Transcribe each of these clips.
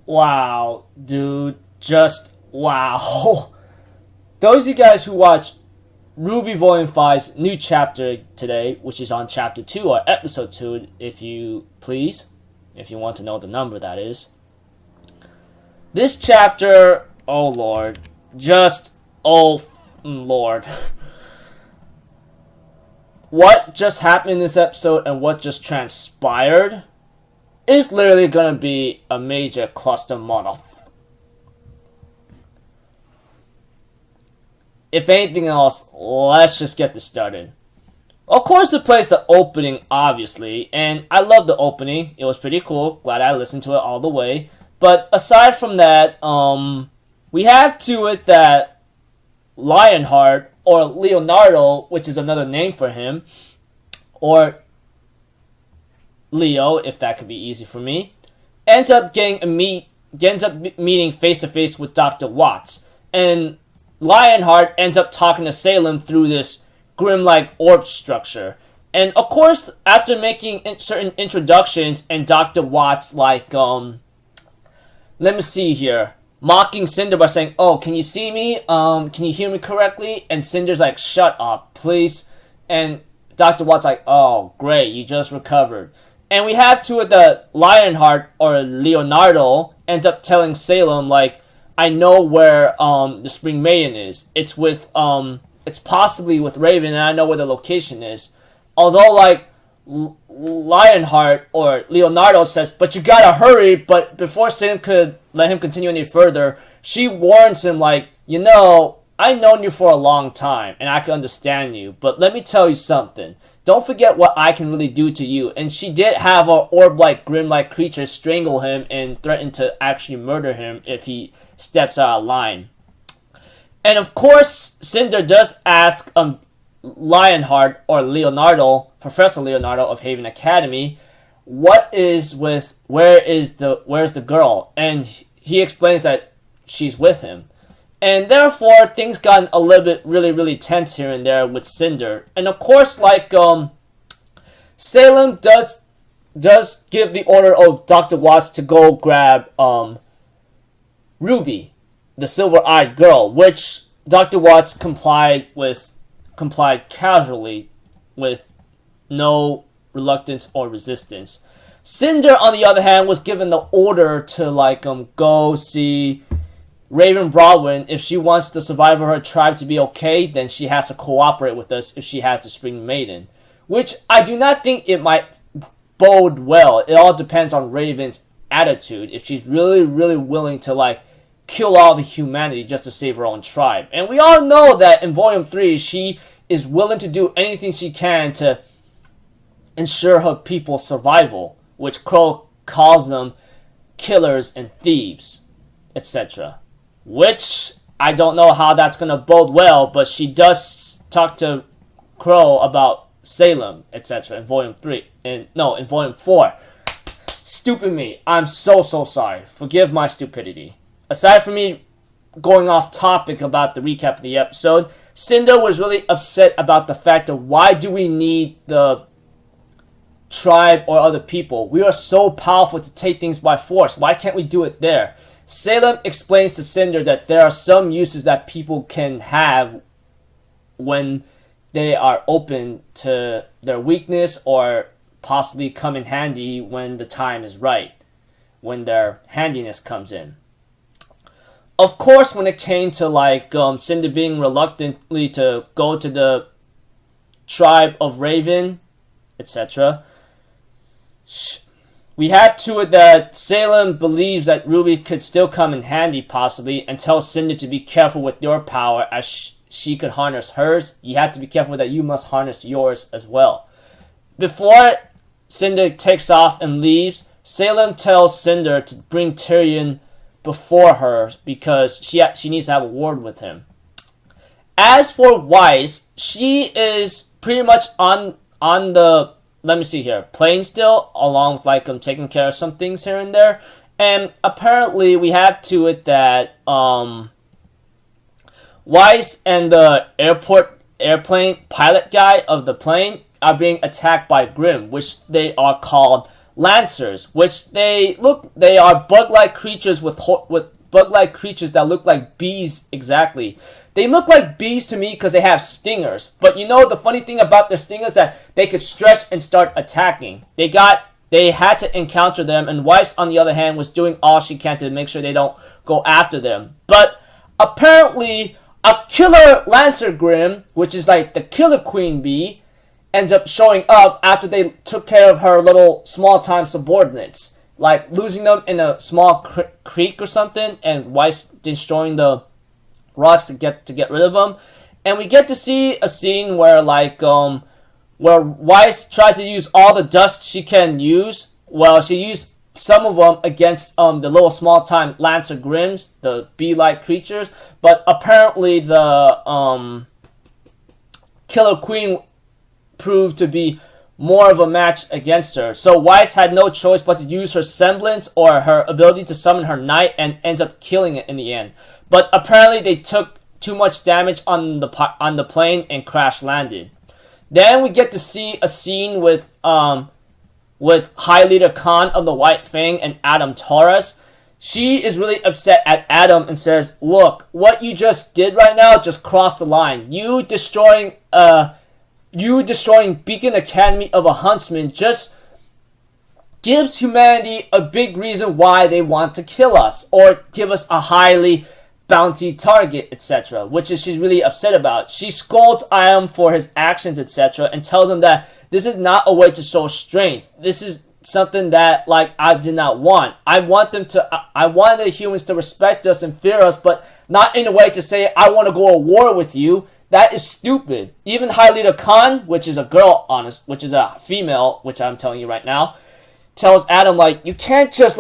Wow, dude, just wow. Those of you guys who watch RWBY Volume 5's new chapter today, which is on Chapter 2 or Episode 2, if you please, if you want to know the number that is. This chapter, oh lord, just, oh lord. What just happened in this episode and what just transpired is literally gonna be a major cluster model. If anything else, let's just get this started. Of course, it plays the opening, obviously, and I love the opening. It was pretty cool. Glad I listened to it all the way. But aside from that, we have to it that Lionheart, or Leonardo, which is another name for him, or Leo, if that could be easy for me, ends up meeting face to face with Dr. Watts, and Lionheart ends up talking to Salem through this Grimm-like orb structure. And of course, after making certain introductions, and Dr. Watts let me see here, mocking Cinder by saying, "Oh, can you see me? Can you hear me correctly?" And Cinder's like, "Shut up, please." And Dr. Watts like, "Oh, great, you just recovered." And we have to it that Lionheart, or Leonardo, ends up telling Salem, like, "I know where the Spring Maiden is. It's with it's possibly with Raven, and I know where the location is." Although like Lionheart or Leonardo says, "But you gotta hurry." But before Salem could let him continue any further, she warns him like, "I've known you for a long time, and I can understand you. But let me tell you something. Don't forget what I can really do to you." And she did have an orb-like, Grimm-like creature strangle him and threaten to actually murder him if he steps out of line. And of course, Cinder does ask Lionheart, or Leonardo, Professor Leonardo of Haven Academy, where's the girl? And he explains that she's with him. And therefore, things got a little bit really tense here and there with Cinder. And of course, like, Salem does give the order of Dr. Watts to go grab, Ruby, the silver-eyed girl, which Dr. Watts complied casually with no reluctance or resistance. Cinder, on the other hand, was given the order to, go see Raven Broadwin. If she wants the survivor of her tribe to be okay, then she has to cooperate with us if she has the Spring Maiden. Which I do not think it might bode well. It all depends on Raven's attitude. If she's really willing to, kill all the humanity just to save her own tribe. And we all know that in Volume 3, she is willing to do anything she can to ensure her people's survival, which Crow calls them killers and thieves, etc. Which, I don't know how that's going to bode well, but she does talk to Crow about Salem, etc. in Volume 3. In Volume 4. Stupid me. I'm so sorry. Forgive my stupidity. Aside from me going off topic about the recap of the episode, Cinder was really upset about the fact of why do we need the tribe or other people? We are so powerful to take things by force. Why can't we do it there? Salem explains to Cinder that there are some uses that people can have when they are open to their weakness, or possibly come in handy when the time is right, when their handiness comes in. Of course, when it came to Cinder being reluctantly to go to the tribe of Raven, etc., we had to it that Salem believes that Ruby could still come in handy possibly, and tells Cinder to be careful with your power as she could harness hers. You have to be careful that you must harness yours as well. Before Cinder takes off and leaves, Salem tells Cinder to bring Tyrion before her because she needs to have a word with him. As for Weiss, she is pretty much on the, let me see here, plane still, along with taking care of some things here and there. And apparently we have to it that Weiss and the airplane pilot guy of the plane are being attacked by Grimm, which they are called lancers, which they are bug-like creatures with bug-like creatures that look like bees exactly. They look like bees to me because they have stingers. But you know the funny thing about their stingers that they could stretch and start attacking. They had to encounter them, and Weiss, on the other hand, was doing all she can to make sure they don't go after them. But apparently, a killer Lancer Grimm, which is like the killer queen bee, ends up showing up after they took care of her little small-time subordinates, like losing them in a small creek or something, and Weiss destroying the rocks to get rid of them. And we get to see a scene where where Weiss tried to use all the dust she can use. Well, she used some of them against the little small-time Lancer Grimms, the bee-like creatures. But apparently the Killer Queen proved to be more of a match against her. So Weiss had no choice but to use her semblance or her ability to summon her knight and ends up killing it in the end. But apparently they took too much damage on the plane and crash landed. Then we get to see a scene with High Leader Khan of the White Fang and Adam Taurus. She is really upset at Adam and says, "Look, what you just did right now just crossed the line. You destroying Beacon Academy of a Huntsman just gives humanity a big reason why they want to kill us or give us a highly bounty target, etc." which is she's really upset about. She scolds Adam for his actions, etc. and tells him that this is not a way to show strength. This is something that I did not want. I want the humans to respect us and fear us, but not in a way to say I want to go to war with you. That is stupid. Even High Leader Khan, which is a girl, which is a female, which I'm telling you right now, tells Adam you can't just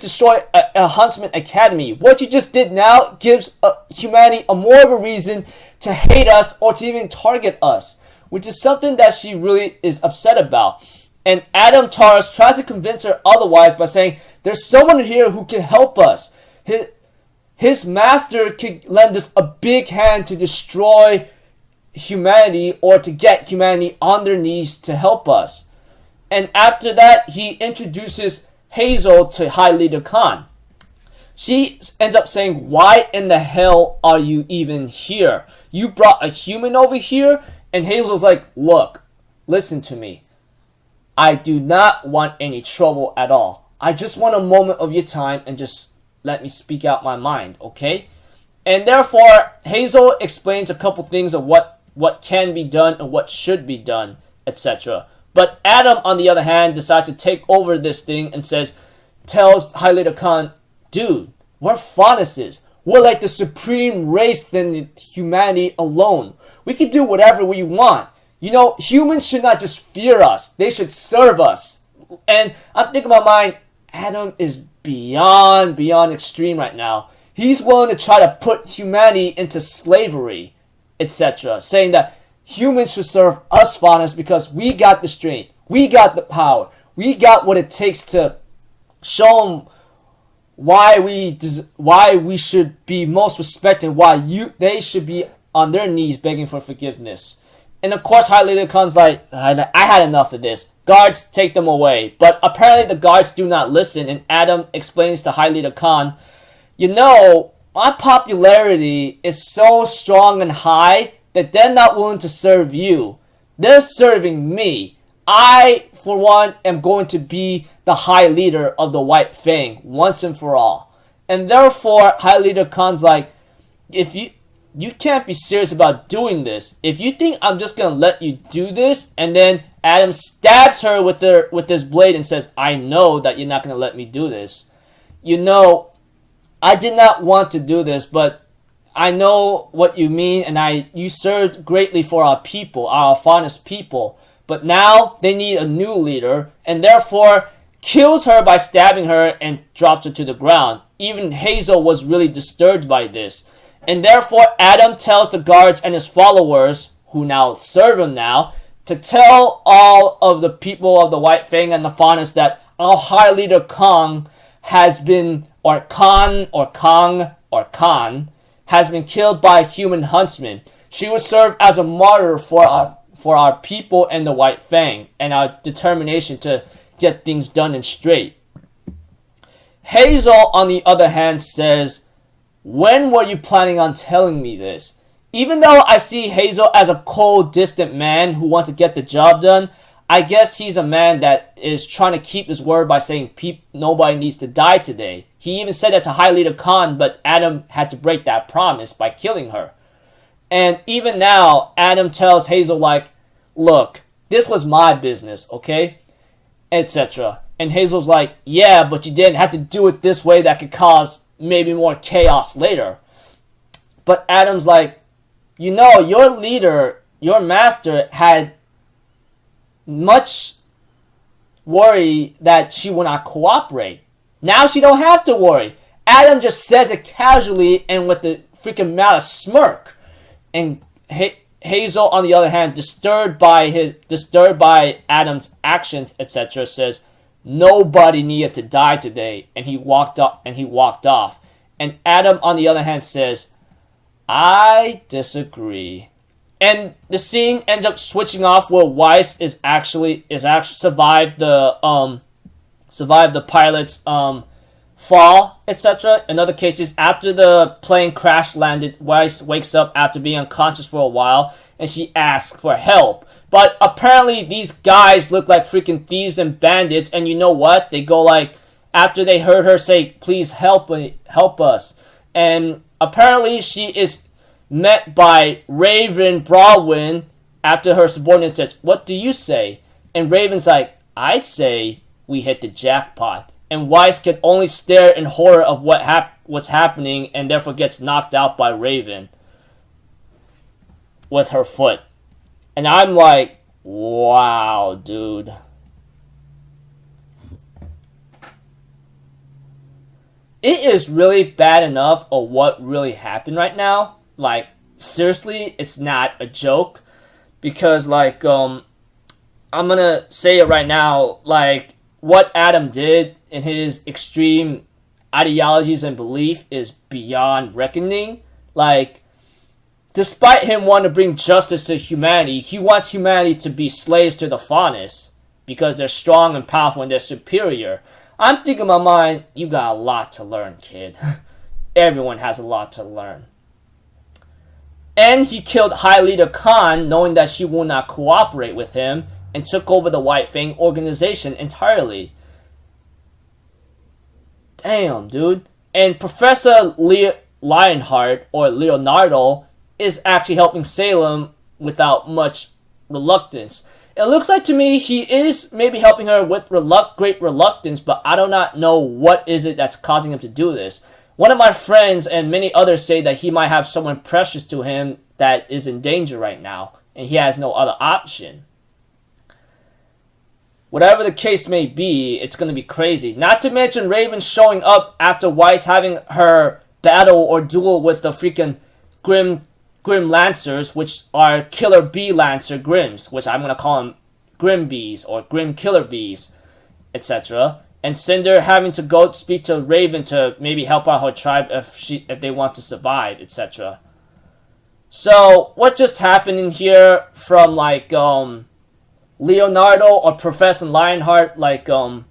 destroy a Huntsman Academy. What you just did now gives humanity more of a reason to hate us or to even target us, which is something that she really is upset about. And Adam Taurus tries to convince her otherwise by saying there's someone here who can help us. His master could lend us a big hand to destroy humanity or to get humanity on their knees to help us. And after that, he introduces Hazel to High Leader Khan. She ends up saying, "Why in the hell are you even here? You brought a human over here?" And Hazel's like, "Look, listen to me. I do not want any trouble at all. I just want a moment of your time and just let me speak out my mind, okay?" And therefore, Hazel explains a couple things of what can be done and what should be done, etc. But Adam, on the other hand, decides to take over this thing and tells High Leader Khan, "Dude, we're Faunuses. We're like the supreme race than humanity alone. We can do whatever we want. You know, humans should not just fear us. They should serve us." And I'm thinking in my mind, Adam is beyond extreme right now. He's willing to try to put humanity into slavery, etc. Saying that humans should serve us Faunus because we got the strength, we got the power, we got what it takes to show them why we should be most respected, why they should be on their knees begging for forgiveness. And of course, High Leader Khan's like, I had enough of this. Guards, take them away. But apparently the guards do not listen, and Adam explains to High Leader Khan, "You know, my popularity is so strong and high that they're not willing to serve you. They're serving me. I, for one, am going to be the High Leader of the White Fang once and for all." And therefore, High Leader Khan's like, "If you can't be serious about doing this. If you think I'm just gonna let you do this," and then Adam stabs her with his blade and says, "I know that you're not gonna let me do this. You know, I did not want to do this, but I know what you mean, and you served greatly for our people, our Faunus people. But now they need a new leader," and therefore kills her by stabbing her and drops her to the ground. Even Hazel was really disturbed by this. And therefore, Adam tells the guards and his followers, who now serve him now, to tell all of the people of the White Fang and the Faunus that our High Leader Khan has been, or Khan, has been killed by a human huntsman. She was served as a martyr for our people and the White Fang, and our determination to get things done and straight. Hazel, on the other hand, says, when were you planning on telling me this? Even though I see Hazel as a cold, distant man who wants to get the job done, I guess he's a man that is trying to keep his word by saying nobody needs to die today. He even said that to High Leader Khan, but Adam had to break that promise by killing her. And even now, Adam tells Hazel, like, look, this was my business, okay? Etc. And Hazel's like, yeah, but you didn't have to do it this way that could cause maybe more chaos later. But Adam's like, you know, your leader, your master, had much worry that she will not cooperate. Now she don't have to worry. Adam just says it casually and with the freaking malice smirk. And Hazel, on the other hand, disturbed by Adam's actions, etc., says, nobody needed to die today, and he walked off. And Adam, on the other hand, says, I disagree. And the scene ends up switching off where Weiss is actually survived the pilot's fall, etc. In other cases, after the plane crash landed, Weiss wakes up after being unconscious for a while, and she asks for help. But apparently these guys look like freaking thieves and bandits, and you know what? They go like, after they heard her say, please help us. And apparently she is met by Raven Baldwin after her subordinate says, what do you say? And Raven's like, I'd say we hit the jackpot. And Weiss can only stare in horror of what's happening, and therefore gets knocked out by Raven with her foot. And I'm like, wow, dude. It is really bad enough of what really happened right now. Like, seriously, it's not a joke. Because, like, I'm gonna say it right now, like, what Adam did in his extreme ideologies and belief is beyond reckoning. Like, despite him wanting to bring justice to humanity, he wants humanity to be slaves to the Faunus because they're strong and powerful and they're superior. I'm thinking in my mind, you got a lot to learn, kid. Everyone has a lot to learn. And he killed High Leader Khan knowing that she will not cooperate with him, and took over the White Fang organization entirely. Damn, dude. And Professor Lionheart, or Leonardo, is actually helping Salem without much reluctance. It looks like to me he is maybe helping her with great reluctance, but I do not know what is it that's causing him to do this. One of my friends and many others say that he might have someone precious to him that is in danger right now, and he has no other option. Whatever the case may be, it's going to be crazy. Not to mention Raven showing up after Weiss having her battle or duel with the freaking Grimm Lancers, which are Killer Bee Lancer Grimms, which I'm going to call them Grimm Bees or Grimm Killer Bees, etc. And Cinder having to go speak to Raven to maybe help out her tribe if they want to survive, etc. So, what just happened in here from, like, Leonardo or Professor Lionheart, like, how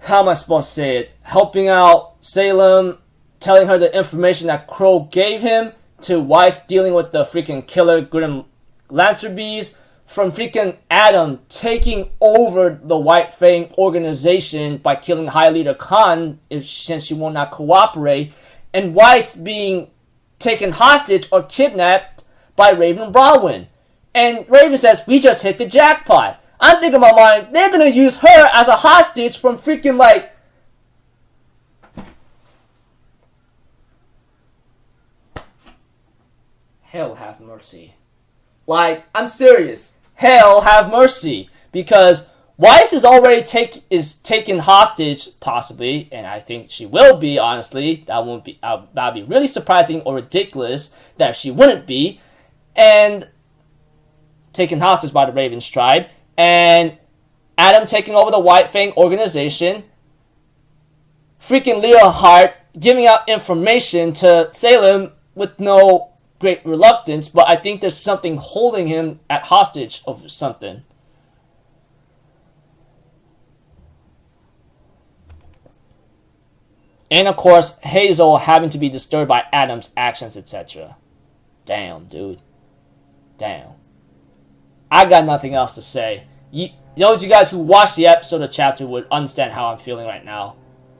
am I supposed to say it? Helping out Salem, telling her the information that Crow gave him, to Weiss dealing with the freaking killer Grimm Lancer Bees, from freaking Adam taking over the White Fang organization by killing High Leader Khan since she will not cooperate, and Weiss being taken hostage or kidnapped by Raven Baldwin. And Raven says, we just hit the jackpot. I'm thinking in my mind, they're going to use her as a hostage from freaking, like, hell have mercy. Like, I'm serious. Hell have mercy. Because Weiss is already taken hostage, possibly, and I think she will be, honestly. That'd be really surprising or ridiculous that she wouldn't be. And taken hostage by the Ravens tribe, and Adam taking over the White Fang organization, freaking Lionheart giving out information to Salem with no great reluctance, but I think there's something holding him at hostage over something. And of course, Hazel having to be disturbed by Adam's actions, etc. Damn, dude. Damn. I got nothing else to say. Those of you guys who watched the episode of Chapter would understand how I'm feeling right now.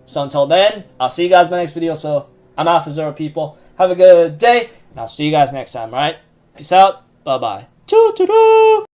So until then, I'll see you guys in my next video. So I'm out for Zero, people. Have a good day, and I'll see you guys next time, alright? Peace out. Bye-bye. Toodaloo!